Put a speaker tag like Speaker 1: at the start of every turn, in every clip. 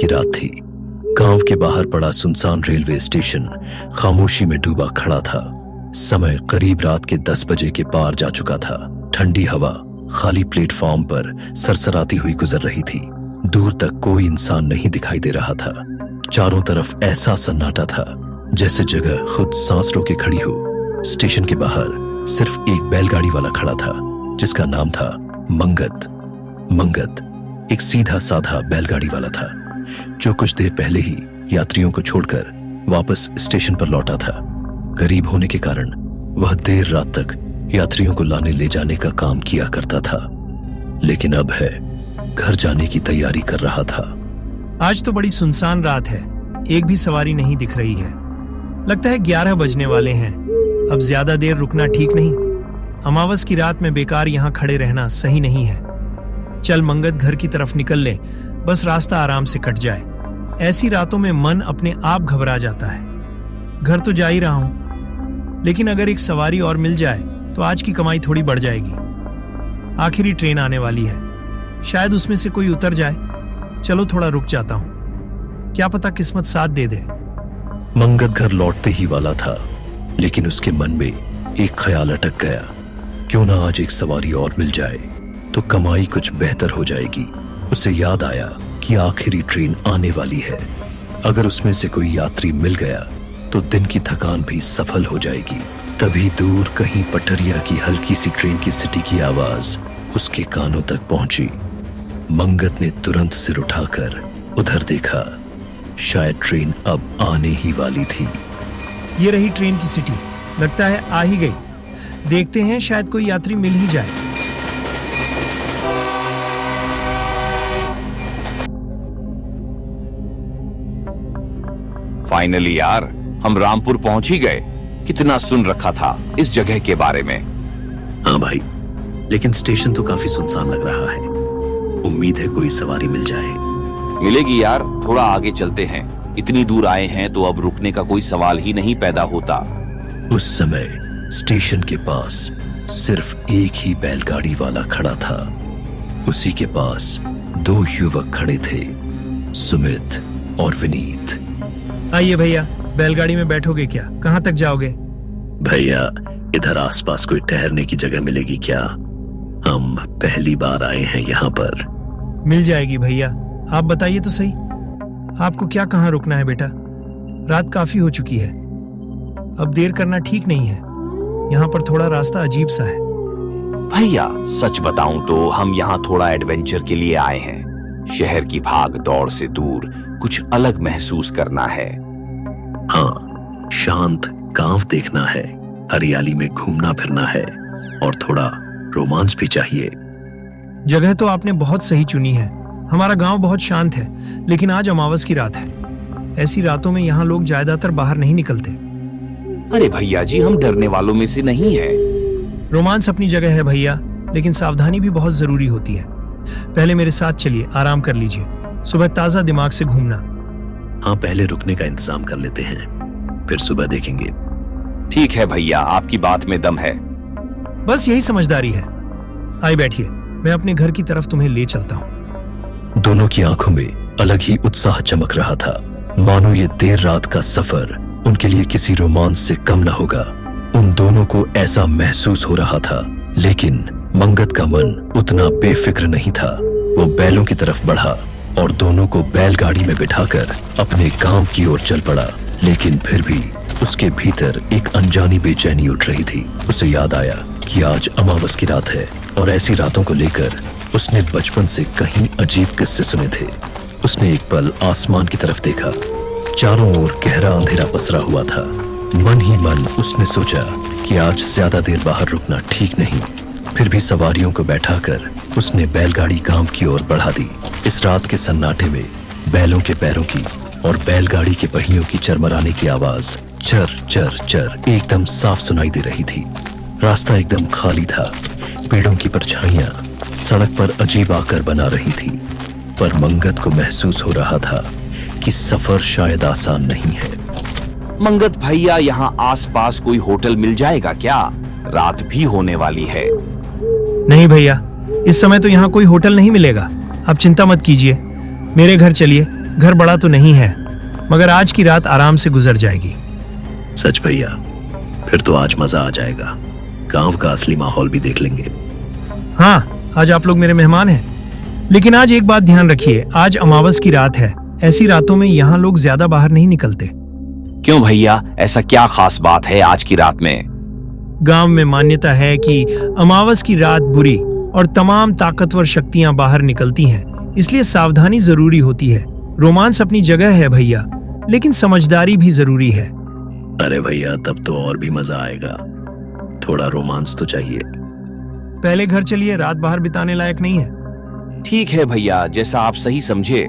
Speaker 1: की रात थी। गांव के बाहर पड़ा सुनसान रेलवे स्टेशन खामोशी में डूबा खड़ा था। समय करीब रात के 10 बजे के पार जा चुका था। ठंडी हवा खाली प्लेटफॉर्म पर सरसराती हुई गुजर रही थी। दूर तक कोई इंसान नहीं दिखाई दे रहा था। चारों तरफ ऐसा सन्नाटा था जैसे जगह खुद सांस रोके खड़ी हो। स्टेशन के बाहर सिर्फ एक बैलगाड़ी वाला खड़ा था जिसका नाम था मंगत। मंगत एक सीधा साधा बैलगाड़ी वाला था जो कुछ देर पहले ही यात्रियों को छोड़कर वापस स्टेशन पर लौटा था। गरीब होने के कारण वह देर रात तक यात्रियों को लाने ले जाने का काम किया करता था, लेकिन अब है घर जाने की तैयारी कर रहा था।
Speaker 2: आज तो बड़ी सुनसान रात है, एक भी सवारी नहीं दिख रही है। लगता है 11 बजने वाले हैं। अब ज्यादा देर रुकना ठीक नहीं। अमावस की रात में बेकार यहाँ खड़े रहना सही नहीं है। चल मंगत, घर की तरफ निकल ले, बस रास्ता आराम से कट जाए। ऐसी रातों में मन अपने आप घबरा जाता है। घर तो जा ही रहा हूं, लेकिन अगर एक सवारी और मिल जाए तो आज की कमाई थोड़ी बढ़ जाएगी। आखिरी ट्रेन आने वाली है, शायद उसमें से कोई उतर जाए। चलो थोड़ा रुक जाता हूं, क्या पता किस्मत साथ दे दे।
Speaker 1: मंगत घर लौटते ही वाला था, लेकिन उसके मन में एक ख्याल अटक गया। क्यों ना आज एक सवारी और मिल जाए तो कमाई कुछ बेहतर हो जाएगी। उसे याद आया कि आखिरी ट्रेन आने वाली है। अगर उसमें से कोई यात्री मिल गया तो दिन की थकान भी सफल हो जाएगी। तभी दूर कहीं पटरिया की हल्की सी ट्रेन की सीटी की आवाज उसके कानों तक पहुंची। मंगत ने तुरंत सिर उठाकर उधर देखा। शायद ट्रेन अब आने ही वाली थी।
Speaker 2: ये रही ट्रेन की सीटी, लगता है आ ही गई। देखते हैं, शायद कोई यात्री मिल ही जाए।
Speaker 3: फाइनली यार, हम रामपुर पहुंच ही गए। कितना सुन रखा था इस जगह के बारे में।
Speaker 1: हाँ भाई, लेकिन स्टेशन तो काफी सुनसान लग रहा है। उम्मीद है कोई सवारी मिल जाए।
Speaker 3: मिलेगी यार, थोड़ा आगे चलते हैं। इतनी दूर आए हैं तो अब रुकने का कोई सवाल ही नहीं पैदा होता।
Speaker 1: उस समय स्टेशन के पास सिर्फ एक ही बैलगाड़ी वाला खड़ा था। उसी के पास 2 युवक खड़े थे, सुमित और विनीत।
Speaker 2: आइए भैया, बैलगाड़ी में बैठोगे क्या? कहाँ तक जाओगे?
Speaker 1: भैया, इधर आसपास कोई ठहरने की जगह मिलेगी क्या? हम पहली बार आए हैं यहाँ पर।
Speaker 2: मिल जाएगी भैया, आप बताइए तो सही, आपको क्या कहाँ रुकना है बेटा? रात काफी हो चुकी है, अब देर करना ठीक नहीं है। यहाँ पर थोड़ा रास्ता अजीब सा है।
Speaker 3: भैया सच बताऊं तो हम यहाँ थोड़ा एडवेंचर के लिए आए हैं। शहर की भाग दौड़ से दूर कुछ अलग महसूस करना है।
Speaker 1: हाँ, शांत गांव देखना है, हरियाली में घूमना फिरना है और थोड़ा रोमांस भी चाहिए।
Speaker 2: जगह तो आपने बहुत सही चुनी है। हमारा गांव बहुत शांत है, लेकिन आज अमावस की रात है। ऐसी रातों में यहाँ लोग ज्यादातर बाहर नहीं निकलते।
Speaker 3: अरे भैया जी, हम डरने वालों में से नहीं है।
Speaker 2: रोमांस अपनी जगह है भैया, लेकिन सावधानी भी बहुत जरूरी होती है। पहले मेरे साथ चलिए, आराम कर लीजिए, सुबह ताजा दिमाग से घूमना।
Speaker 1: हाँ, पहले रुकने का इंतजाम कर लेते हैं, फिर सुबह देखेंगे।
Speaker 3: ठीक है भैया, आपकी बात में दम है।
Speaker 2: बस यही समझदारी है। आइए बैठिए, मैं अपने घर की तरफ तुम्हें ले चलता हूँ।
Speaker 1: दोनों की आंखों में अलग ही उत्साह चमक रहा था, मानो ये देर रात का सफर उनके लिए किसी रोमांस से कम न होगा। उन दोनों को ऐसा महसूस हो रहा था, लेकिन मंगत का मन उतना बेफिक्र नहीं था। वो बैलों की तरफ बढ़ा और दोनों को बैलगाड़ी में बिठाकर अपने गांव की ओर चल पड़ा। लेकिन फिर भी उसके भीतर एक अनजानी बेचैनी उठ रही थी। उसे याद आया कि आज अमावस की रात है और ऐसी रातों को लेकर उसने बचपन से कहीं अजीब किस्से सुने थे। उसने एक पल आसमान की तरफ देखा। चारों ओर गहरा अंधेरा पसरा हुआ था। मन ही मन उसने सोचा कि आज ज्यादा देर बाहर रुकना ठीक नहीं। फिर भी सवारियों को बैठाकर उसने बैलगाड़ी गांव की ओर बढ़ा दी। इस रात के सन्नाटे में बैलों के पैरों की और बैलगाड़ी के पहियों की चरमराने की आवाज चर चर चर एकदम साफ सुनाई दे रही थी। रास्ता एकदम खाली था। पेड़ों की परछाइयां सड़क पर अजीब आकर बना रही थी, पर मंगत को महसूस हो रहा था कि सफर शायद आसान नहीं है।
Speaker 3: मंगत भैया, यहाँ आसपास कोई होटल मिल जाएगा क्या? रात भी होने वाली है।
Speaker 2: नहीं भैया, इस समय तो यहाँ कोई होटल नहीं मिलेगा। आप चिंता मत कीजिए, मेरे घर चलिए, घर बड़ा तो नहीं है, मगर आज की रात आराम से गुजर जाएगी।
Speaker 1: सच भैया, फिर तो आज मजा आ जाएगा। गांव का असली माहौल भी देख लेंगे।
Speaker 2: हाँ, आज आप लोग मेरे मेहमान हैं। लेकिन आज एक बात ध्यान रखिए, आज अमावस की रात है। ऐसी रातों में यहाँ लोग ज्यादा बाहर नहीं निकलते।
Speaker 3: क्यों भैया, ऐसा क्या खास बात है आज की रात में?
Speaker 2: गांव में मान्यता है कि अमावस की रात बुरी और तमाम ताकतवर शक्तियां बाहर निकलती हैं, इसलिए सावधानी जरूरी होती है। रोमांस अपनी जगह है भैया, लेकिन समझदारी भी जरूरी है।
Speaker 1: अरे भैया, तब तो और भी मजा आएगा। थोड़ा रोमांस तो चाहिए।
Speaker 2: पहले घर चलिए, रात बाहर बिताने लायक नहीं है।
Speaker 3: ठीक है भैया, जैसा आप सही समझे।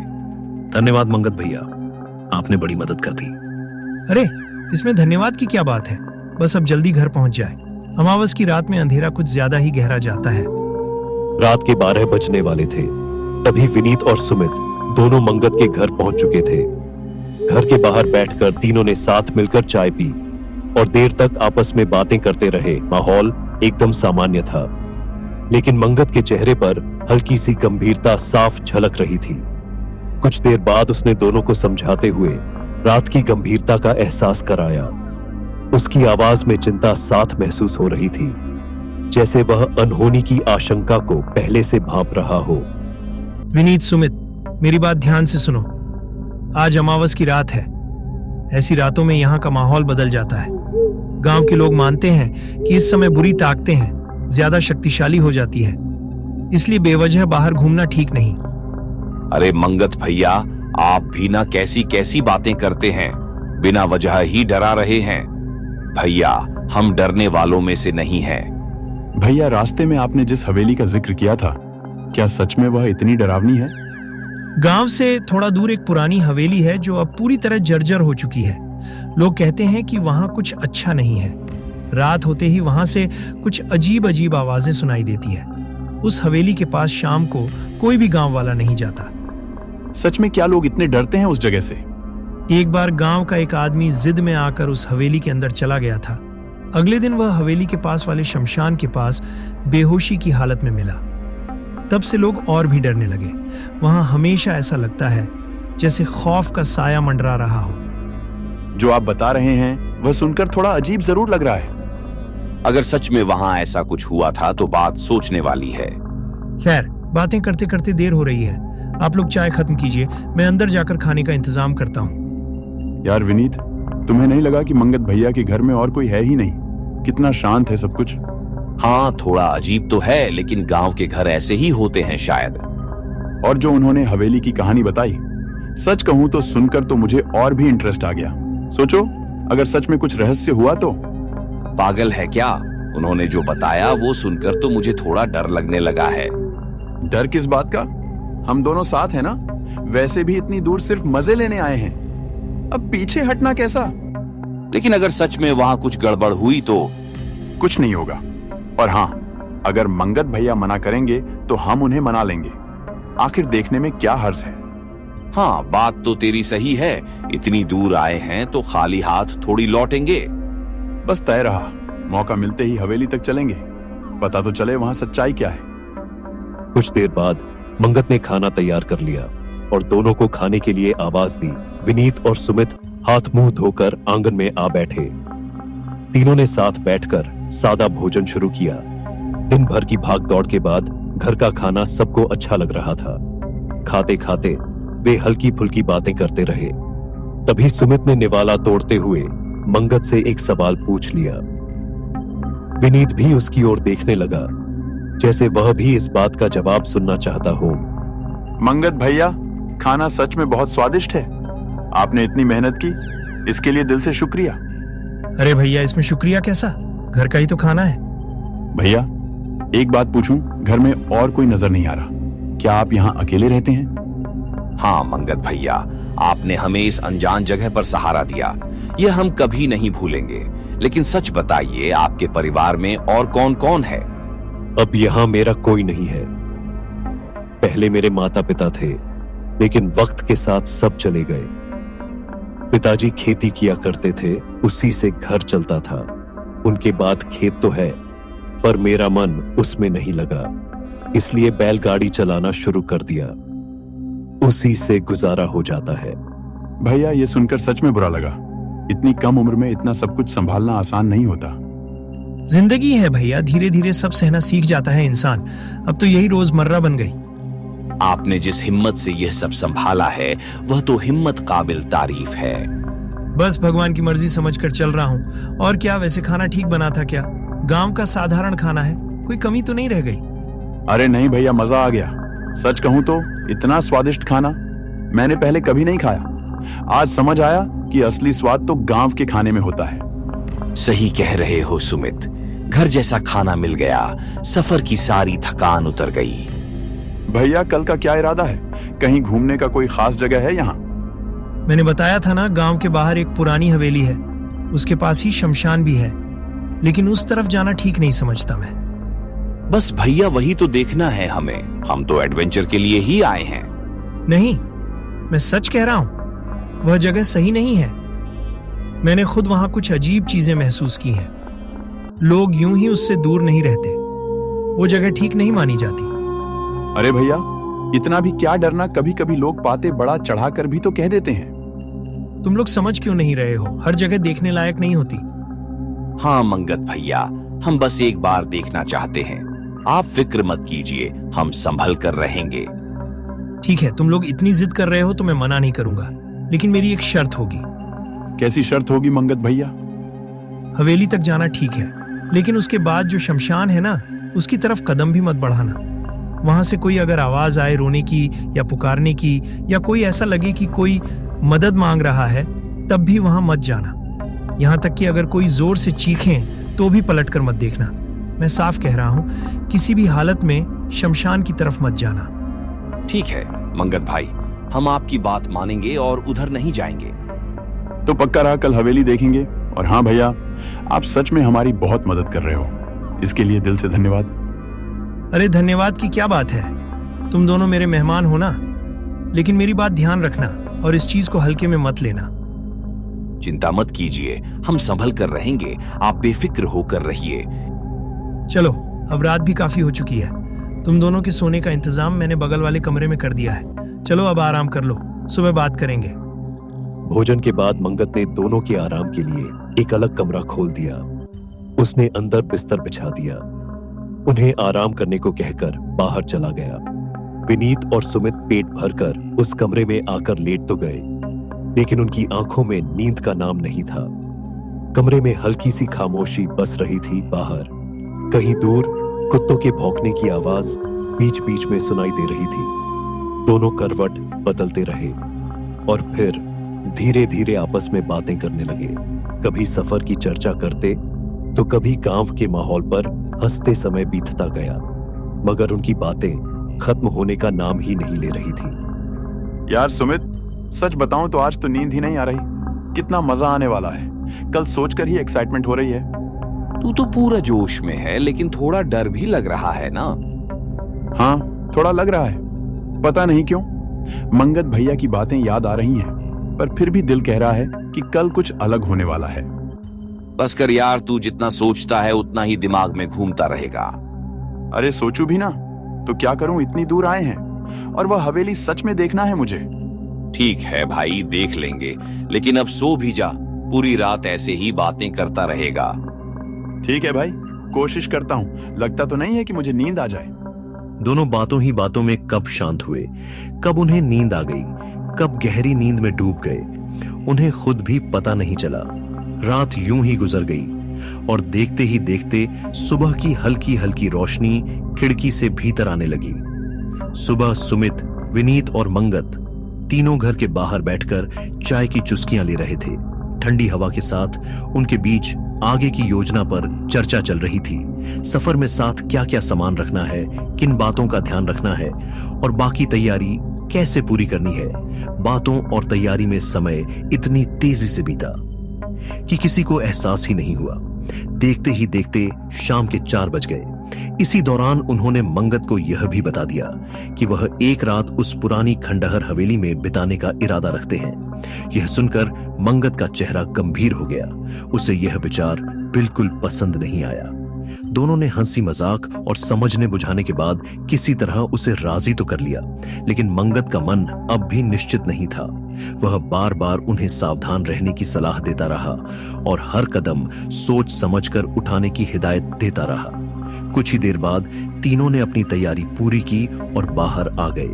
Speaker 1: धन्यवाद मंगत भैया, आपने बड़ी मदद कर दी।
Speaker 2: अरे, इसमें धन्यवाद की क्या बात है, बस अब जल्दी घर पहुंच जाए। अमावस की रात में अंधेरा कुछ ज्यादा ही गहरा जाता है।
Speaker 1: रात के 12 बजने वाले थे, तभी विनीत और सुमित दोनों मंगत के घर पहुंच चुके थे। घर के बाहर बैठकर तीनों ने साथ मिलकर चाय पी और देर तक आपस में बातें करते रहे। माहौल एकदम सामान्य था, लेकिन मंगत के चेहरे पर हल्की सी गंभीरता साफ झलक रही थी। कुछ देर बाद उसने दोनों को समझाते हुए रात की गंभीरता का एहसास कराया। उसकी आवाज में चिंता साथ महसूस हो रही थी, जैसे वह अनहोनी की आशंका को पहले से भांप रहा हो।
Speaker 2: विनीत, सुमित, मेरी बात ध्यान से सुनो। आज अमावस की रात है। ऐसी रातों में यहाँ का माहौल बदल जाता है। गांव के लोग मानते हैं कि इस समय बुरी ताकतें हैं, ज्यादा शक्तिशाली हो जाती है, इसलिए बेवजह बाहर घूमना ठीक नहीं।
Speaker 3: अरे मंगत भैया, आप भी ना कैसी कैसी बातें करते हैं, बिना वजह ही डरा रहे हैं। भैया, हम डरने वालों में से नहीं हैं।
Speaker 4: भैया, रास्ते में आपने जिस हवेली का जिक्र किया था, क्या सच में वह इतनी डरावनी है?
Speaker 2: गांव से थोड़ा दूर एक पुरानी हवेली है जो अब पूरी तरह जर्जर हो चुकी है। लोग कहते हैं कि वहां कुछ अच्छा नहीं है। रात होते ही वहां से कुछ अजीब अजीब आवाजें सुनाई देती है। उस हवेली के पास शाम को कोई भी गांव वाला नहीं जाता।
Speaker 4: सच में क्या लोग इतने डरते हैं उस जगह से?
Speaker 2: एक बार गांव का एक आदमी जिद में आकर उस हवेली के अंदर चला गया था। अगले दिन वह हवेली के पास वाले शमशान के पास बेहोशी की हालत में मिला। तब से लोग और भी डरने लगे। वहां हमेशा ऐसा लगता है जैसे खौफ का साया मंडरा रहा हो।
Speaker 4: जो आप बता रहे हैं वह सुनकर थोड़ा अजीब जरूर लग रहा है।
Speaker 3: अगर सच में वहां ऐसा कुछ हुआ था तो बात सोचने वाली है।
Speaker 2: खैर, बातें करते करते देर हो रही है। आप लोग चाय खत्म कीजिए, मैं अंदर जाकर खाने का इंतजाम करता हूँ।
Speaker 4: यार विनीत, तुम्हें नहीं लगा कि मंगत भैया के घर में और कोई है ही नहीं? कितना शांत है सब कुछ।
Speaker 3: हाँ, थोड़ा अजीब तो है, लेकिन गांव के घर ऐसे ही होते हैं शायद।
Speaker 4: और जो उन्होंने हवेली की कहानी बताई, सच कहूं तो सुनकर तो मुझे और भी इंटरेस्ट आ गया। सोचो, अगर सच में कुछ रहस्य हुआ तो।
Speaker 3: पागल है क्या? उन्होंने जो बताया वो सुनकर तो मुझे थोड़ा डर लगने लगा है।
Speaker 4: डर किस बात का? हम दोनों साथ हैं ना। वैसे भी इतनी दूर सिर्फ मजे लेने आए हैं, अब पीछे हटना कैसा?
Speaker 3: लेकिन अगर सच में वहां कुछ गड़बड़ हुई तो?
Speaker 4: कुछ नहीं होगा। और हाँ, अगर मंगत भैया मना करेंगे तो हम उन्हें मना लेंगे। आखिर देखने में क्या हर्ज है।
Speaker 3: हाँ, बात तो तेरी सही है। इतनी दूर आए हैं तो खाली हाथ थोड़ी लौटेंगे।
Speaker 4: बस तय रहा, मौका मिलते ही हवेली तक चलेंगे, पता तो चले वहां सच्चाई क्या है।
Speaker 1: कुछ देर बाद मंगत ने खाना तैयार कर लिया और दोनों को खाने के लिए आवाज दी। विनीत और सुमित हाथ मुंह धोकर आंगन में आ बैठे। तीनों ने साथ बैठकर सादा भोजन शुरू किया। दिन भर की भाग दौड़ के बाद घर का खाना सबको अच्छा लग रहा था। खाते खाते वे हल्की फुल्की बातें करते रहे। तभी सुमित ने निवाला तोड़ते हुए मंगत से एक सवाल पूछ लिया। विनीत भी उसकी ओर देखने लगा, जैसे वह भी इस बात का जवाब सुनना चाहता हो।
Speaker 4: मंगत भैया, खाना सच में बहुत स्वादिष्ट है। आपने इतनी मेहनत की, इसके लिए दिल से शुक्रिया।
Speaker 2: अरे भैया, इसमें शुक्रिया कैसा? घर का ही तो खाना है।
Speaker 4: भैया, एक बात पूछूं, घर में और कोई नजर नहीं आ रहा, क्या आप यहाँ अकेले रहते हैं?
Speaker 3: हाँ मंगत भैया, आपने हमें इस अनजान जगह पर सहारा दिया, यह हम कभी नहीं भूलेंगे। लेकिन सच बताइए, आपके परिवार में और कौन कौन है?
Speaker 1: अब यहाँ मेरा कोई नहीं है। पहले मेरे माता पिता थे, लेकिन वक्त के साथ सब चले गए। पिताजी खेती किया करते थे, उसी से घर चलता था। उनके बाद खेत तो है, पर मेरा मन उसमें नहीं लगा, इसलिए बैलगाड़ी चलाना शुरू कर दिया। उसी से गुजारा हो जाता है।
Speaker 4: भैया ये सुनकर सच में बुरा लगा। इतनी कम उम्र में इतना सब कुछ संभालना आसान नहीं होता।
Speaker 2: जिंदगी है भैया, धीरे धीरे सब सहना सीख जाता है इंसान। अब तो यही रोजमर्रा बन गई।
Speaker 3: आपने जिस हिम्मत से यह सब संभाला है वह तो हिम्मत काबिल तारीफ है।
Speaker 2: बस भगवान की मर्जी समझकर चल रहा हूँ। और क्या, वैसे खाना ठीक बना था क्या? गांव का साधारण खाना है, कोई कमी तो नहीं रह गई?
Speaker 4: अरे नहीं भैया, मजा आ गया। सच कहूं तो इतना स्वादिष्ट खाना मैंने पहले कभी नहीं खाया। आज समझ आया कि असली स्वाद तो गांव के खाने में होता है।
Speaker 3: सही कह रहे हो सुमित, घर जैसा खाना मिल गया, सफर की सारी थकान उतर गई।
Speaker 4: भैया कल का क्या इरादा है? कहीं घूमने का कोई खास जगह है यहाँ?
Speaker 2: मैंने बताया था ना, गांव के बाहर एक पुरानी हवेली है, उसके पास ही शमशान भी है, लेकिन उस तरफ जाना ठीक नहीं समझता मैं।
Speaker 3: बस भैया वही तो देखना है हमें, हम तो एडवेंचर के लिए ही आए हैं।
Speaker 2: नहीं, मैं सच कह रहा हूं, वह जगह सही नहीं है। मैंने खुद वहां कुछ अजीब चीजें महसूस की हैं। लोग यूं ही उससे दूर नहीं रहते, वो जगह ठीक नहीं मानी जाती।
Speaker 4: अरे भैया इतना भी क्या डरना, कभी कभी लोग बातें बड़ा चढ़ाकर भी तो कह देते हैं।
Speaker 2: तुम लोग समझ क्यों नहीं रहे हो? हर जगह देखने लायक नहीं होती।
Speaker 3: हाँ मंगत भैया, हम बस एक बार देखना चाहते हैं। आप फिक्र मत कीजिए, हम संभल कर रहेंगे।
Speaker 2: ठीक है, तुम लोग इतनी जिद कर रहे हो तो मैं मना नहीं करूंगा, लेकिन मेरी एक शर्त होगी।
Speaker 4: कैसी शर्त होगी मंगत भैया?
Speaker 2: हवेली तक जाना ठीक है, लेकिन उसके बाद जो शमशान है ना, उसकी तरफ कदम भी मत बढ़ाना। वहां से कोई अगर आवाज आए रोने की या पुकारने की, या कोई ऐसा लगे कि कोई मदद मांग रहा है, तब भी वहां मत जाना। यहां तक कि अगर कोई जोर से चीखें तो भी पलट कर मत देखना। मैं साफ कह रहा हूं, किसी भी हालत में शमशान की तरफ मत जाना।
Speaker 3: ठीक है मंगत भाई, हम आपकी बात मानेंगे और उधर नहीं जाएंगे।
Speaker 4: तो पक्का रहा, कल हवेली देखेंगे। और हाँ भैया, आप सच में हमारी बहुत मदद कर रहे हो, इसके लिए दिल से धन्यवाद।
Speaker 2: अरे धन्यवाद की क्या बात है, तुम दोनों मेरे मेहमान हो ना। लेकिन मेरी बात ध्यान रखना और इस चीज को हल्के में मत लेना।
Speaker 3: चिंता मत कीजिए, हम संभल कर रहेंगे, आप बेफिक्र होकर रहिए।
Speaker 2: चलो, अब रात भी काफी हो चुकी है। तुम दोनों के सोने का इंतजाम मैंने बगल वाले कमरे में कर दिया है। चलो अब आराम कर लो, सुबह बात करेंगे।
Speaker 1: भोजन के बाद मंगत ने दोनों के आराम के लिए एक अलग कमरा खोल दिया। उसने अंदर बिस्तर बिछा दिया, उन्हें आराम करने को कहकर बाहर चला गया। विनीत और सुमित पेट भरकर उस कमरे में आकर लेट तो गए, लेकिन उनकी आंखों में नींद का नाम नहीं था। कमरे में हल्की सी खामोशी बस रही थी। बाहर कहीं दूर कुत्तों के भौंकने की आवाज बीच बीच में सुनाई दे रही थी। दोनों करवट बदलते रहे और फिर धीरे धीरे आपस में बातें करने लगे। कभी सफर की चर्चा करते तो कभी गांव के माहौल पर हंसते समय बीतता गया, मगर उनकी बातें खत्म होने का नाम ही नहीं ले रही थी।
Speaker 4: यार सुमित, सच बताऊं तो आज तो नींद ही नहीं आ रही। कितना मजा आने वाला है, कल सोचकर ही एक्साइटमेंट हो रही है।
Speaker 3: तू तो पूरा जोश में है, लेकिन थोड़ा डर भी लग रहा है ना?
Speaker 4: हाँ, थोड़ा लग रहा है, पता नहीं क्यों। मंगत भैया की बातें याद आ रही हैं, पर फिर भी दिल कह रहा है कि कल कुछ अलग होने वाला है।
Speaker 3: बस कर यार, तू जितना सोचता है उतना ही दिमाग में घूमता रहेगा।
Speaker 4: अरे सोचू भी ना तो क्या करूं, इतनी दूर आए हैं और वह हवेली सच में देखना है मुझे।
Speaker 3: ठीक है भाई, देख लेंगे, लेकिन अब सो भी जा, पूरी रात ऐसे ही बातें करता रहेगा।
Speaker 4: ठीक है भाई, कोशिश करता हूं। लगता तो नहीं है कि मुझे नींद आ जाए।
Speaker 1: दोनों बातों ही बातों में कब शांत हुए, कब उन्हें नींद आ गई, कब गहरी नींद में डूब गए, उन्हें खुद भी पता नहीं चला। रात यूं ही गुजर गई और देखते ही देखते सुबह की हल्की हल्की रोशनी खिड़की से भीतर आने लगी। सुबह सुमित, विनीत और मंगत तीनों घर के बाहर बैठकर चाय की चुस्कियां ले रहे थे। ठंडी हवा के साथ उनके बीच आगे की योजना पर चर्चा चल रही थी। सफर में साथ क्या क्या सामान रखना है, किन बातों का ध्यान रखना है और बाकी तैयारी कैसे पूरी करनी है। बातों और तैयारी में समय इतनी तेजी से बीता कि किसी को एहसास ही नहीं हुआ। देखते ही देखते शाम के 4 बज गए। इसी दौरान उन्होंने मंगत को यह भी बता दिया कि वह एक रात उस पुरानी खंडहर हवेली में बिताने का इरादा रखते हैं। यह सुनकर मंगत का चेहरा गंभीर हो गया। उसे यह विचार बिल्कुल पसंद नहीं आया। दोनों ने हंसी मजाक और समझने बुझाने के बाद किसी तरह उसे राजी तो कर लिया, लेकिन मंगत का मन अब भी निश्चित नहीं था। वह बार बार उन्हें सावधान रहने की सलाह देता रहा और हर कदम सोच समझकर उठाने की हिदायत देता रहा। कुछ ही देर बाद तीनों ने अपनी तैयारी पूरी की और बाहर आ गए।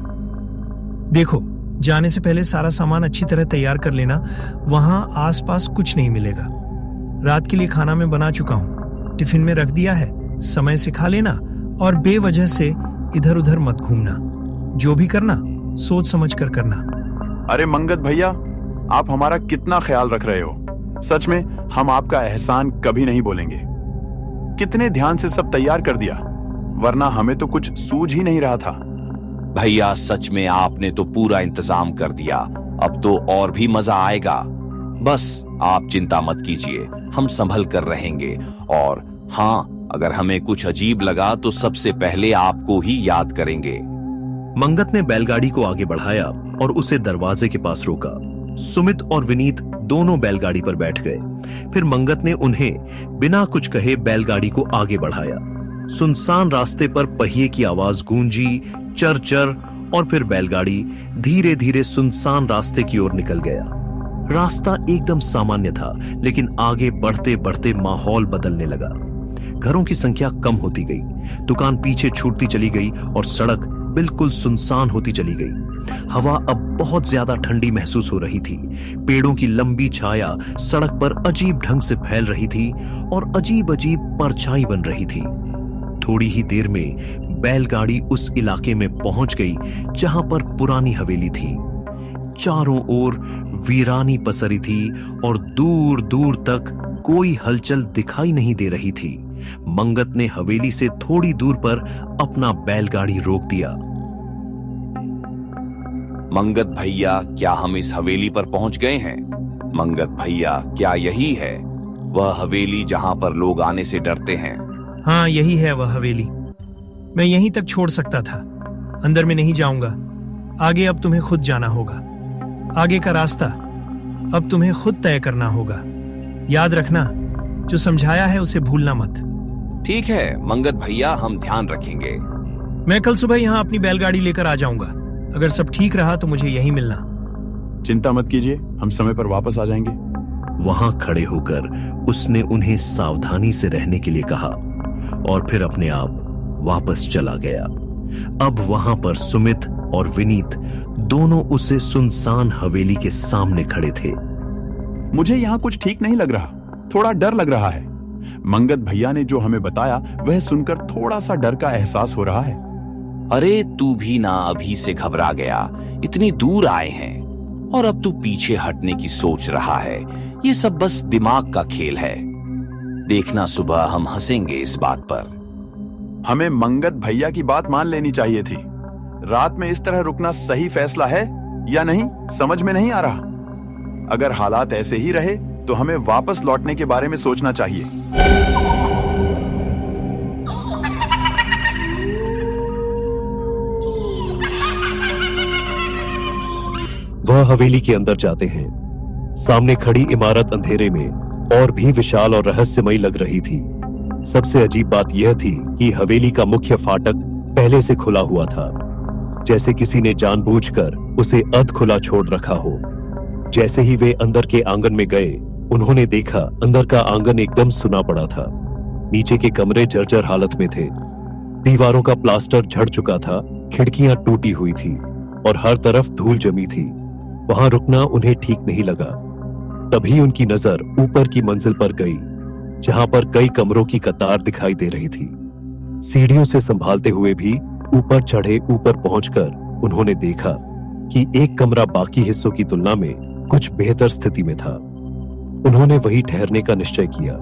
Speaker 2: देखो, जाने से पहले सारा सामान अच्छी तरह तैयार कर लेना, वहां आसपास कुछ नहीं मिलेगा। रात के लिए खाना मैं बना चुका हूँ, टिफिन में रख दिया है, समय से खा लेना और बेवजह से इधर उधर मत घूमना। जो भी करना सोच समझ कर करना।
Speaker 4: अरे मंगत भैया, आप हमारा कितना ख्याल रख रहे हो। सच में हम आपका एहसान कभी नहीं बोलेंगे। कितने ध्यान से सब तैयार कर दिया, वरना हमें तो कुछ सूझ ही नहीं रहा था।
Speaker 3: भैया सच में आपने तो पूरा इंतजाम कर दिया, अब तो और भी मजा आएगा। बस आप चिंता मत कीजिए, हम संभल कर रहेंगे। और हाँ, अगर हमें कुछ अजीब लगा तो सबसे पहले आपको ही याद करेंगे।
Speaker 1: मंगत ने बैलगाड़ी को आगे बढ़ाया और उसे दरवाजे के पास रोका। सुमित और विनीत दोनों बैलगाड़ी पर बैठ गए। फिर मंगत ने उन्हें बिना कुछ कहे बैलगाड़ी को आगे बढ़ाया। सुनसान रास्ते पर पहिए की आवाज गूंजी, चर चर, और फिर बैलगाड़ी धीरे धीरे सुनसान रास्ते की ओर निकल गया। रास्ता एकदम सामान्य था, लेकिन आगे बढ़ते बढ़ते माहौल बदलने लगा। घरों की संख्या कम होती गई, दुकान पीछे छूटती चली गई और सड़क बिल्कुल सुनसान होती चली गई। हवा अब बहुत ज्यादा ठंडी महसूस हो रही थी। पेड़ों की लंबी छाया सड़क पर अजीब ढंग से फैल रही थी और अजीब अजीब परछाई बन रही थी। थोड़ी ही देर में बैलगाड़ी उस इलाके में पहुंच गई जहां पर पुरानी हवेली थी। चारों ओर वीरानी पसरी थी और दूर दूर तक कोई हलचल दिखाई नहीं दे रही थी। मंगत ने हवेली से थोड़ी दूर पर अपना बैलगाड़ी रोक दिया।
Speaker 3: मंगत भैया, क्या हम इस हवेली पर पहुंच गए हैं? मंगत भैया, क्या यही है वह हवेली जहां पर लोग आने से डरते हैं?
Speaker 2: हाँ, यही है वह हवेली। मैं यहीं तक छोड़ सकता था, अंदर में नहीं जाऊंगा। आगे अब तुम्हें खुद जाना होगा। आगे का रास्ता अब तुम्हें खुद तय करना होगा। याद रखना, जो समझाया है उसे भूलना मत।
Speaker 3: ठीक है मंगत भैया, हम ध्यान रखेंगे।
Speaker 2: मैं कल सुबह यहाँ अपनी बैलगाड़ी लेकर आ जाऊंगा। अगर सब ठीक रहा तो मुझे यहीं मिलना।
Speaker 4: चिंता मत कीजिए, हम समय पर वापस आ जाएंगे।
Speaker 1: वहां खड़े होकर उसने उन्हें सावधानी से रहने के लिए कहा और फिर अपने आप वापस चला गया। अब वहां पर सुमित और विनीत दोनों उसे सुनसान हवेली के सामने खड़े थे।
Speaker 4: मुझे यहाँ कुछ ठीक नहीं लग रहा, थोड़ा डर लग रहा है। मंगत भैया ने जो हमें बताया वह सुनकर थोड़ा सा डर का एहसास हो रहा है।
Speaker 3: अरे तू भी ना अभी से घबरा गया, इतनी दूर आए हैं और अब तू पीछे हटने की सोच रहा है। ये सब बस दिमाग का खेल है। देखना सुबह हम हंसेंगे इस बात पर।
Speaker 4: हमें मंगत भैया की बात मान लेनी चाहिए थी। रात में इस तरह रुकना सही फैसला है या नहीं, समझ में नहीं आ रहा। अगर हालात ऐसे ही रहे तो हमें वापस लौटने के बारे में सोचना चाहिए।
Speaker 1: वह हवेली के अंदर जाते हैं। सामने खड़ी इमारत अंधेरे में और भी विशाल और रहस्यमयी लग रही थी। सबसे अजीब बात यह थी कि हवेली का मुख्य फाटक पहले से खुला हुआ था, जैसे किसी ने जानबूझकर उसे अध खुला छोड़ रखा हो। जैसे ही वे अंदर के आंगन में गए, उन्होंने देखा अंदर का आंगन एकदम सुना पड़ा था। नीचे के कमरे जर्जर हालत में थे। दीवारों का प्लास्टर झड़ चुका था, खिड़कियां टूटी हुई थी और हर तरफ धूल जमी थी। वहां रुकना उन्हें ठीक नहीं लगा। तभी उनकी नजर ऊपर की मंजिल पर गई, जहां पर कई कमरों की कतार दिखाई दे रही थी। सीढ़ियों से संभालते हुए भी ऊपर चढ़े। ऊपर पहुंचकर उन्होंने देखा कि एक कमरा बाकी हिस्सों की तुलना में कुछ बेहतर स्थिति में था। उन्होंने वहीं ठहरने का निश्चय किया।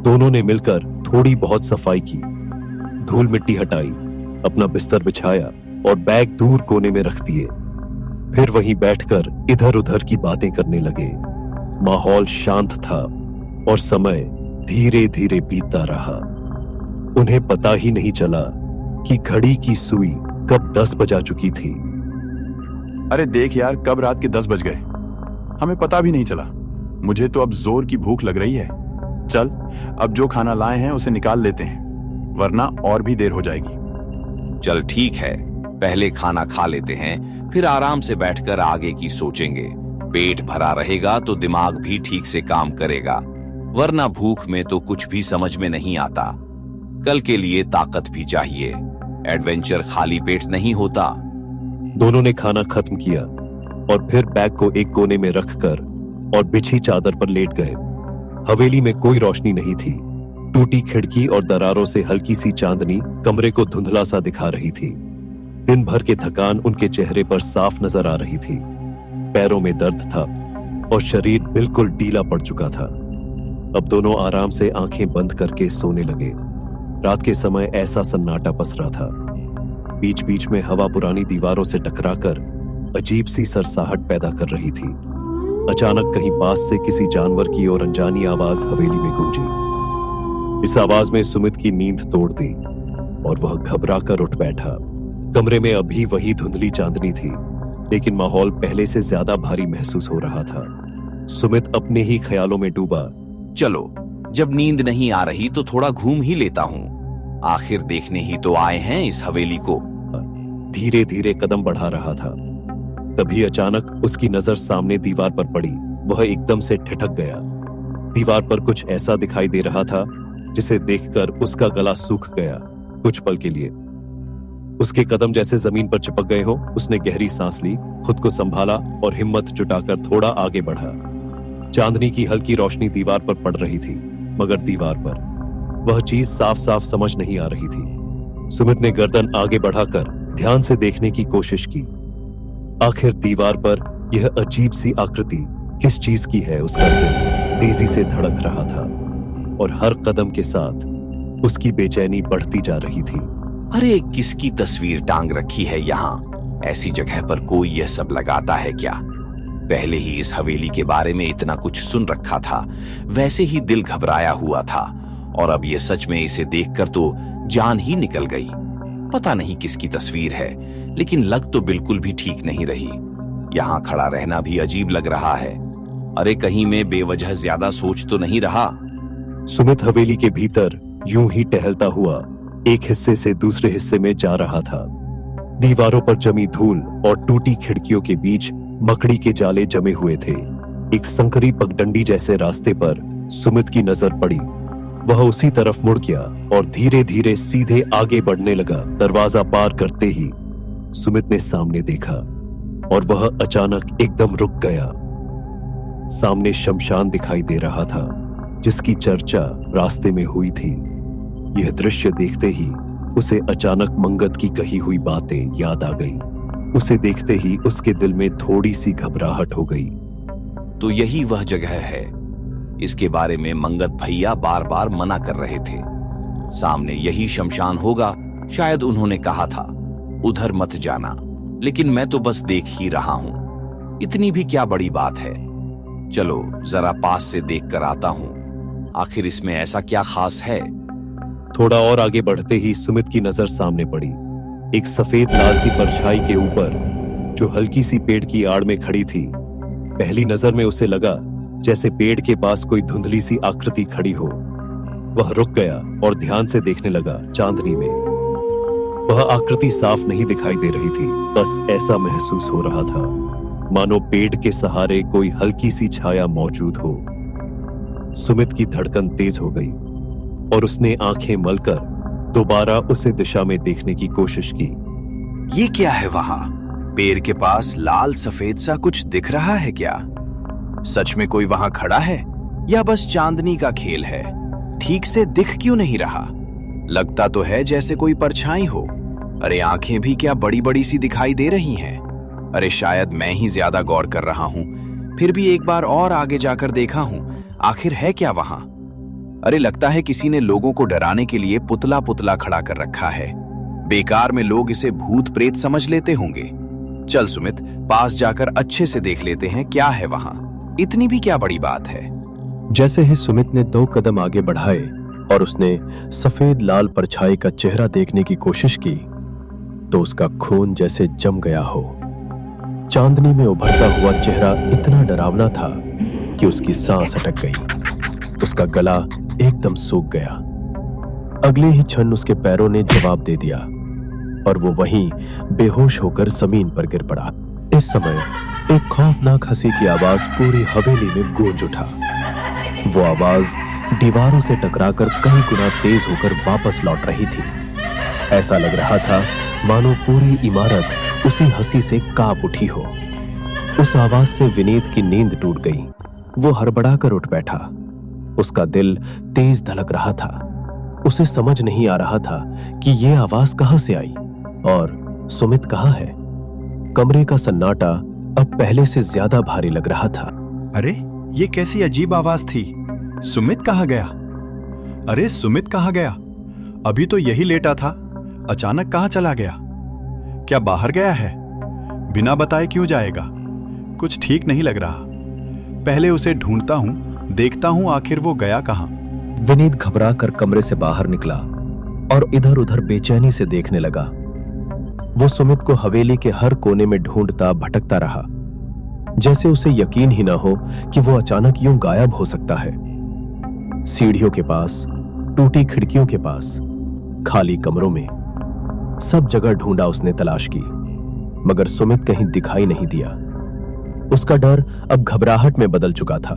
Speaker 1: दोनों ने मिलकर थोड़ी बहुत सफाई की, धूल मिट्टी हटाई, अपना बिस्तर बिछाया और बैग दूर कोने में रख दिए। फिर वहीं बैठकर इधर उधर की बातें करने लगे। माहौल शांत था और समय धीरे धीरे बीतता रहा। उन्हें पता ही नहीं चला कि घड़ी की सुई कब 10 बजा चुकी थी।
Speaker 4: अरे देख यार, कब रात के 10 बज गए, हमें पता भी नहीं चला। मुझे तो अब जोर की भूख लग रही है। चल, अब जो खाना लाए हैं उसे निकाल लेते हैं, वरना और भी देर हो जाएगी।
Speaker 3: चल ठीक है, पहले खाना खा लेते हैं, फिर आराम से बैठकर आगे की सोचेंगे। पेट भरा रहेगा तो दिमाग भी ठीक से काम करेगा, वरना भूख में तो कुछ भी समझ में नहीं आता। कल के लिए ताकत भी चाहिए, एडवेंचर खाली पेट नहीं होता।
Speaker 1: दोनों ने खाना खत्म किया और फिर बैग को एक कोने में रखकर और बिछी चादर पर लेट गए। हवेली में कोई रोशनी नहीं थी। टूटी खिड़की और दरारों से हल्की सी चांदनी कमरे को धुंधला सा दिखा रही थी। दिन भर के थकान उनके चेहरे पर साफ नजर आ रही थी। पैरों में दर्द था और शरीर बिल्कुल ढीला पड़ चुका था। अब दोनों आराम से आंखें बंद करके सोने लगे। रात के समय ऐसा सन्नाटा पसरा था। बीच बीच में हवा पुरानी दीवारों से टकराकर अजीब सी सरसाहट पैदा कर रही थी। अचानक कहीं पास से किसी जानवर की और अनजानी आवाज हवेली में गूंजी। इस आवाज में सुमित की नींद तोड़ दी और वह घबरा कर उठ बैठा। कमरे में अभी वही धुंधली चांदनी थी, लेकिन माहौल पहले से ज्यादा भारी महसूस हो रहा था। सुमित अपने ही ख्यालों में डूबा।
Speaker 3: चलो, जब नींद नहीं आ रही तो थोड़ा घूम ही लेता हूँ, आखिर देखने ही तो आए हैं इस हवेली को।
Speaker 1: धीरे धीरे कदम बढ़ा रहा था, तभी अचानक उसकी नजर सामने दीवार पर पड़ी। वह एकदम से ठिठक गया। दीवार पर कुछ ऐसा दिखाई दे रहा था जिसे देखकर उसका गला सूख गया। कुछ पल के लिए उसके कदम जैसे जमीन पर चिपक गए हो। उसने गहरी सांस ली, खुद को संभाला और हिम्मत जुटाकर थोड़ा आगे बढ़ा। चांदनी की हल्की रोशनी दीवार पर पड़ रही थी, मगर दीवार पर वह चीज साफ साफ समझ नहीं आ रही थी। सुमित ने गर्दन आगे बढ़ाकर ध्यान से देखने की कोशिश की। आखिर दीवार पर यह अजीब सी आकृति किस चीज की है? उसका दिल तेजी से धड़क रहा था और हर कदम के साथ उसकी बेचैनी बढ़ती जा रही थी।
Speaker 3: अरे, किसकी तस्वीर टांग रखी है यहाँ? ऐसी जगह पर कोई यह सब लगाता है क्या? पहले ही इस हवेली के बारे में इतना कुछ सुन रखा था, वैसे ही दिल घबराया हुआ था, और अब यह सच में इसे देखकर तो जान ही निकल गई। पता नहीं किसकी तस्वीर है, लेकिन लग तो बिल्कुल भी ठीक नहीं रही। यहाँ खड़ा रहना भी अजीब लग रहा है। अरे, कहीं मैं बेवजह ज्यादा सोच तो नहीं रहा?
Speaker 1: सुमित हवेली के भीतर यूं ही टहलता हुआ एक हिस्से से दूसरे हिस्से में जा रहा था। दीवारों पर जमी धूल और टूटी खिड़कियों के बीच मकड़ी के जाले जमे हुए थे। एक संकरी पगडंडी जैसे रास्ते पर सुमित की नजर पड़ी। वह उसी तरफ मुड़ गया और धीरे धीरे सीधे आगे बढ़ने लगा। दरवाजा पार करते ही सुमित ने सामने देखा और वह अचानक एकदम रुक गया। सामने शमशान दिखाई दे रहा था, जिसकी चर्चा रास्ते में हुई थी। यह दृश्य देखते ही उसे अचानक मंगत की कही हुई बातें याद आ गई। उसे देखते ही उसके दिल में थोड़ी सी घबराहट हो गई।
Speaker 3: तो यही वह जगह है। इसके बारे में मंगत भैया बार बार मना कर रहे थे। सामने यही शमशान होगा, शायद उन्होंने कहा था उधर मत जाना, लेकिन मैं तो बस देख ही रहा हूं। इतनी भी क्या बड़ी बात है? चलो जरा पास से देख कर आता हूं, आखिर इसमें ऐसा क्या खास है।
Speaker 1: थोड़ा और आगे बढ़ते ही सुमित की नजर सामने पड़ी। एक सफेद लाल सी परछाई के ऊपर जो हल्की सी पेड़ की आड़ में खड़ी थी। पहली नजर में उसे लगा जैसे पेड़ के पास कोई धुंधली सी आकृति खड़ी हो। वह रुक गया और ध्यान से देखने लगा। चांदनी में वह आकृति साफ नहीं दिखाई दे रही थी, बस ऐसा महसूस हो रहा था मानो पेड़ के सहारे कोई हल्की सी छाया मौजूद हो। सुमित की धड़कन तेज हो गई और उसने आंखें मलकर दोबारा उसे दिशा में देखने की कोशिश की।
Speaker 3: ये क्या है वहां? पेड़ के पास लाल सफेद सा कुछ दिख रहा है क्या? सच में कोई वहां खड़ा है या बस चांदनी का खेल है? ठीक से दिख क्यों नहीं रहा? लगता तो है जैसे कोई परछाई हो। अरे, आंखें भी क्या बड़ी बड़ी सी दिखाई दे रही हैं। अरे, शायद मैं ही ज्यादा गौर कर रहा हूं। फिर भी एक बार और आगे जाकर देखा हूं, आखिर है क्या वहां? अरे, लगता है किसी ने लोगों को डराने के लिए पुतला पुतला खड़ा कर रखा है। बेकार में लोग इसे भूत प्रेत समझ लेते होंगे। चल सुमित, पास जाकर अच्छे से देख लेते हैं क्या है वहां। इतनी भी क्या बड़ी बात है।
Speaker 5: जैसे ही सुमित ने 2 कदम आगे बढ़ाए और उसने सफेद लाल परछाई का चेहरा देखने की कोशिश की, तो उसका खून जैसे जम गया हो। चांदनी में उभरता हुआ चेहरा इतना डरावना था कि उसकी सांस अटक गई। उसका गला एकदम सूख गया। अगले ही क्षण उसके पैरों ने जवाब दे दिया और वो वहीं बेहोश होकर जमीन पर गिर पड़ा। इस समय एक खौफनाक हंसी की आवाज पूरी हवेली में गूंज उठा। वो आवाज दीवारों से टकराकर कई गुना तेज होकर वापस लौट रही थी। ऐसा लग रहा था मानो पूरी इमारत उसी हंसी से कांप उठी हो। उस आवाज से विनीत की नींद टूट गई। वो हड़बड़ाकर उठ बैठा। उसका दिल तेज धड़क रहा था। उसे समझ नहीं आ रहा था कि ये आवाज कहां से आई और सुमित कहां है। कमरे का सन्नाटा अब पहले से ज्यादा भारी लग रहा था।
Speaker 4: अरे ये कैसी अजीब आवाज थी। सुमित कहाँ गया? अरे सुमित कहाँ गया? अभी तो यही लेटा था, अचानक कहाँ चला गया? क्या बाहर गया है? बिना बताए क्यों जाएगा? कुछ ठीक नहीं लग रहा। पहले उसे ढूंढता हूं, देखता हूं आखिर वो गया कहाँ।
Speaker 5: विनीत घबरा कर कमरे से बाहर निकला और इधर उधर बेचैनी से देखने लगा। वो सुमित को हवेली के हर कोने में ढूंढता भटकता रहा, जैसे उसे यकीन ही ना हो कि वो अचानक यूं गायब हो सकता है। सीढ़ियों के पास, टूटी खिड़कियों के पास, खाली कमरों में, सब जगह ढूंढा उसने तलाश की, मगर सुमित कहीं दिखाई नहीं दिया। उसका डर अब घबराहट में बदल चुका था।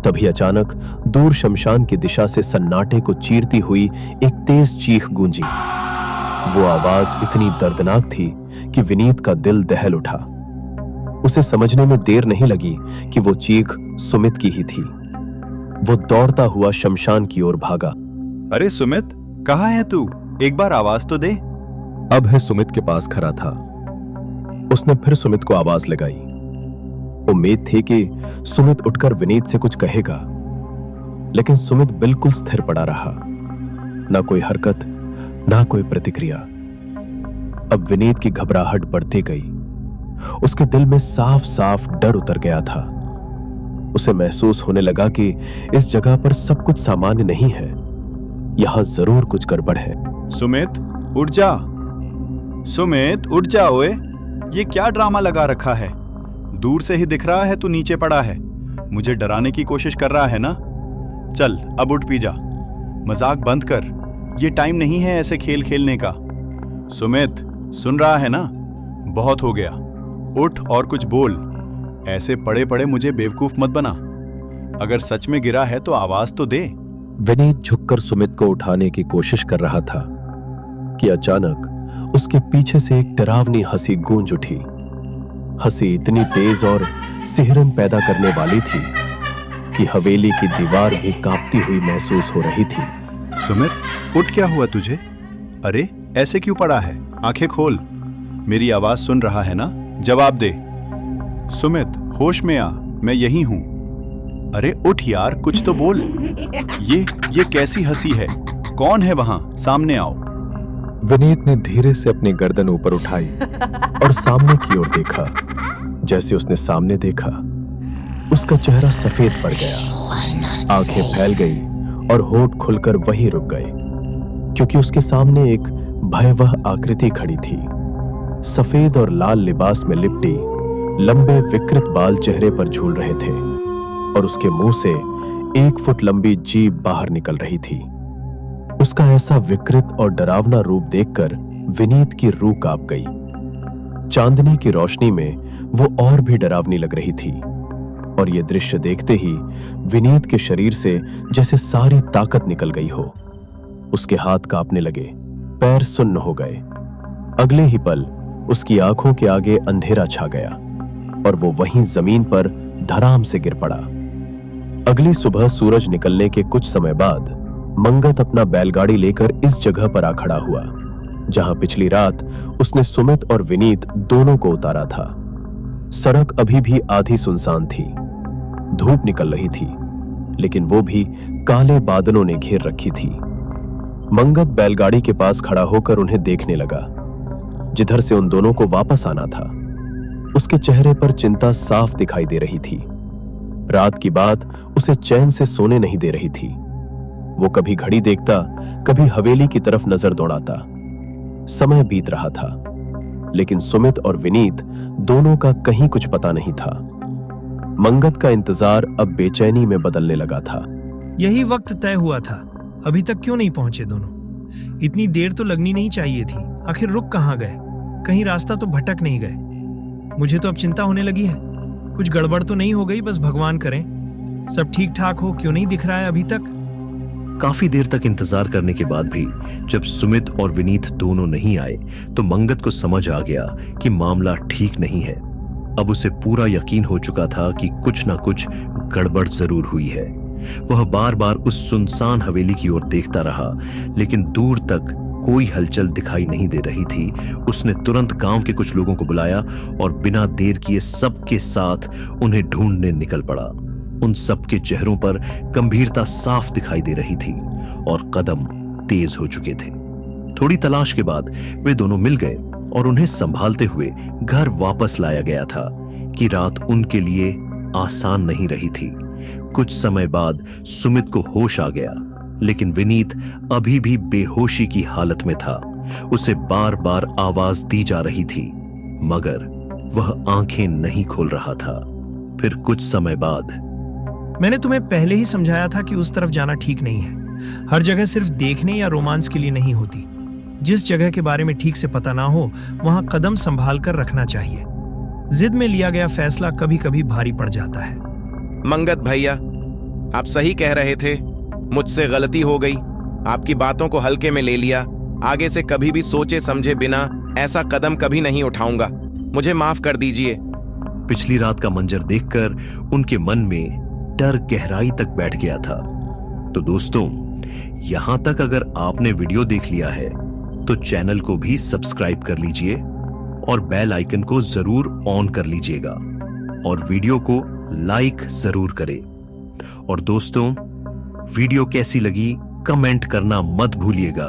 Speaker 5: तभी अचानक दूर शमशान की दिशा से सन्नाटे को चीरती हुई एक तेज चीख गूंजी। वो आवाज इतनी दर्दनाक थी कि विनीत का दिल दहल उठा। उसे समझने में देर नहीं लगी कि वो चीख सुमित की ही थी। वो दौड़ता हुआ शमशान की ओर भागा।
Speaker 4: अरे सुमित, कहाँ है तू? एक बार आवाज तो दे।
Speaker 5: अब है सुमित के पास खड़ा था। उसने फिर सुमित को आवाज लगाई। उम्मीद थी कि सुमित उठकर विनीत से कुछ कहेगा, लेकिन सुमित बिल्कुल स्थिर पड़ा रहा। ना कोई हरकत, ना कोई प्रतिक्रिया। अब विनीत की घबराहट बढ़ती गई। उसके दिल में साफ साफ डर उतर गया था। उसे महसूस होने लगा कि इस जगह पर सब कुछ सामान्य नहीं है। यहां जरूर कुछ गड़बड़ है।
Speaker 4: सुमित, उठ जा। सुमित, उठ जा ओए। ये क्या ड्रामा लगा रखा है? दूर से ही दिख रहा है तू नीचे पड़ा है। मुझे डराने की कोशिश कर रहा है ना? चल अब उठ पी जा। मजाक बंद कर। ये टाइम नहीं है ऐसे खेल खेलने का। सुमित, सुन रहा है ना? बहुत हो गया। उठ और कुछ बोल। ऐसे पड़े पड़े मुझे बेवकूफ मत बना। अगर सच में गिरा है तो आवाज तो दे।
Speaker 5: विनीत झुककर सुमित को उठाने की कोशिश कर रहा था कि अचानक उसके पीछे से एक डरावनी हंसी गूंज उठी। हंसी इतनी तेज और सिहरन पैदा करने वाली थी कि हवेली की दीवार भी कांपती हुई महसूस हो रही थी।
Speaker 4: सुमित, उठ, क्या हुआ तुझे? अरे ऐसे क्यों पड़ा है? आंखें खोल। मेरी आवाज सुन रहा है ना? जवाब दे। सुमित, होश में आ, मैं यही हूं। अरे उठ यार, कुछ तो बोल। ये कैसी हंसी है? कौन है वहां? सामने आओ।
Speaker 5: विनीत ने धीरे से अपनी गर्दन ऊपर उठाई और सामने की ओर देखा। जैसे उसने सामने देखा, उसका चेहरा सफेद पड़ गया। आंखें फैल गई और होठ खुलकर वहीं रुक गए, क्योंकि उसके सामने एक भयावह आकृति खड़ी थी। सफेद और लाल लिबास में लिपटी लंबे विकृत बाल चेहरे पर झूल रहे थे और उसके मुंह से 1 फुट लंबी जीभ बाहर निकल रही थी। उसका ऐसा विकृत और डरावना रूप देखकर विनीत की रूह कांप गई। चांदनी की रोशनी में वो और भी डरावनी लग रही थी और ये दृश्य देखते ही विनीत के शरीर से जैसे सारी ताकत निकल गई हो। उसके हाथ कांपने लगे, पैर सुन्न हो गए। अगले ही पल उसकी आंखों के आगे अंधेरा छा गया और वो वहीं जमीन पर धड़ाम से गिर पड़ा। अगली सुबह सूरज निकलने के कुछ समय बाद मंगत अपना बैलगाड़ी लेकर इस जगह पर आ खड़ा हुआ जहां पिछली रात उसने सुमित और विनीत दोनों को उतारा था। सड़क अभी भी आधी सुनसान थी। धूप निकल रही थी, लेकिन वो भी काले बादलों ने घेर रखी थी। मंगत बैलगाड़ी के पास खड़ा होकर उन्हें देखने लगा, जिधर से उन दोनों को वापस आना था। उसके चेहरे पर चिंता साफ दिखाई दे रही थी। रात की बात उसे चैन से सोने नहीं दे रही थी। वो कभी घड़ी देखता, कभी हवेली की तरफ नजर दौड़ाता। समय बीत रहा था, लेकिन सुमित और विनीत दोनों का कहीं कुछ पता नहीं था। मंगत का इंतजार अब बेचैनी में बदलने लगा था।
Speaker 2: यही वक्त तय हुआ था, अभी तक क्यों नहीं पहुंचे दोनों? इतनी देर तो लगनी नहीं चाहिए थी। आखिर रुक कहाँ गए? कहीं रास्ता तो भटक नहीं गए? मुझे तो अब चिंता होने लगी है, कुछ गड़बड़ तो नहीं हो गई? बस भगवान करें सब ठीक ठाक हो। क्यों नहीं दिख रहा है अभी तक?
Speaker 1: काफी देर तक इंतजार करने के बाद भी जब सुमित और विनीत दोनों नहीं आए तो मंगत को समझ आ गया कि मामला ठीक नहीं है। अब उसे पूरा यकीन हो चुका था कि कुछ ना कुछ गड़बड़ जरूर हुई है। वह बार बार उस सुनसान हवेली की ओर देखता रहा, लेकिन दूर तक कोई हलचल दिखाई नहीं दे रही थी। उसने तुरंत गांव के कुछ लोगों को बुलाया और बिना देर किए सबके साथ उन्हें ढूंढने निकल पड़ा। उन सबके चेहरों पर गंभीरता साफ दिखाई दे रही थी और कदम तेज हो चुके थे। थोड़ी तलाश के बाद वे दोनों मिल गए और उन्हें संभालते हुए घर वापस लाया गया था कि रात उनके लिए आसान नहीं रही थी। कुछ समय बाद सुमित को होश आ गया, लेकिन विनीत अभी भी बेहोशी की हालत में था। उसे बार बार आवाज दी जा रही थी, मगर वह आंखें नहीं खोल रहा था। फिर कुछ समय बाद,
Speaker 2: मैंने तुम्हें पहले ही समझाया था कि उस तरफ जाना ठीक नहीं है। हर जगह सिर्फ देखने या रोमांस के लिए नहीं होती। जिस जगह के बारे में ठीक से पता ना हो वहां कदम संभाल कर रखना चाहिए। जिद में लिया गया फैसला कभी कभी भारी पड़ जाता है।
Speaker 6: मंगत भैया, आप सही कह रहे थे, मुझसे गलती हो गई। आपकी बातों को हल्के में ले लिया। आगे से कभी भी सोचे समझे बिना ऐसा कदम कभी नहीं उठाऊंगा। मुझे माफ कर दीजिए।
Speaker 1: पिछली रात का मंजर देखकर उनके मन में डर गहराई तक बैठ गया था। तो दोस्तों, यहां तक अगर आपने वीडियो देख लिया है तो चैनल को भी सब्सक्राइब कर लीजिए और बेल आइकन को जरूर ऑन कर लीजिएगा और वीडियो को लाइक जरूर करें। और दोस्तों, वीडियो कैसी लगी कमेंट करना मत भूलिएगा।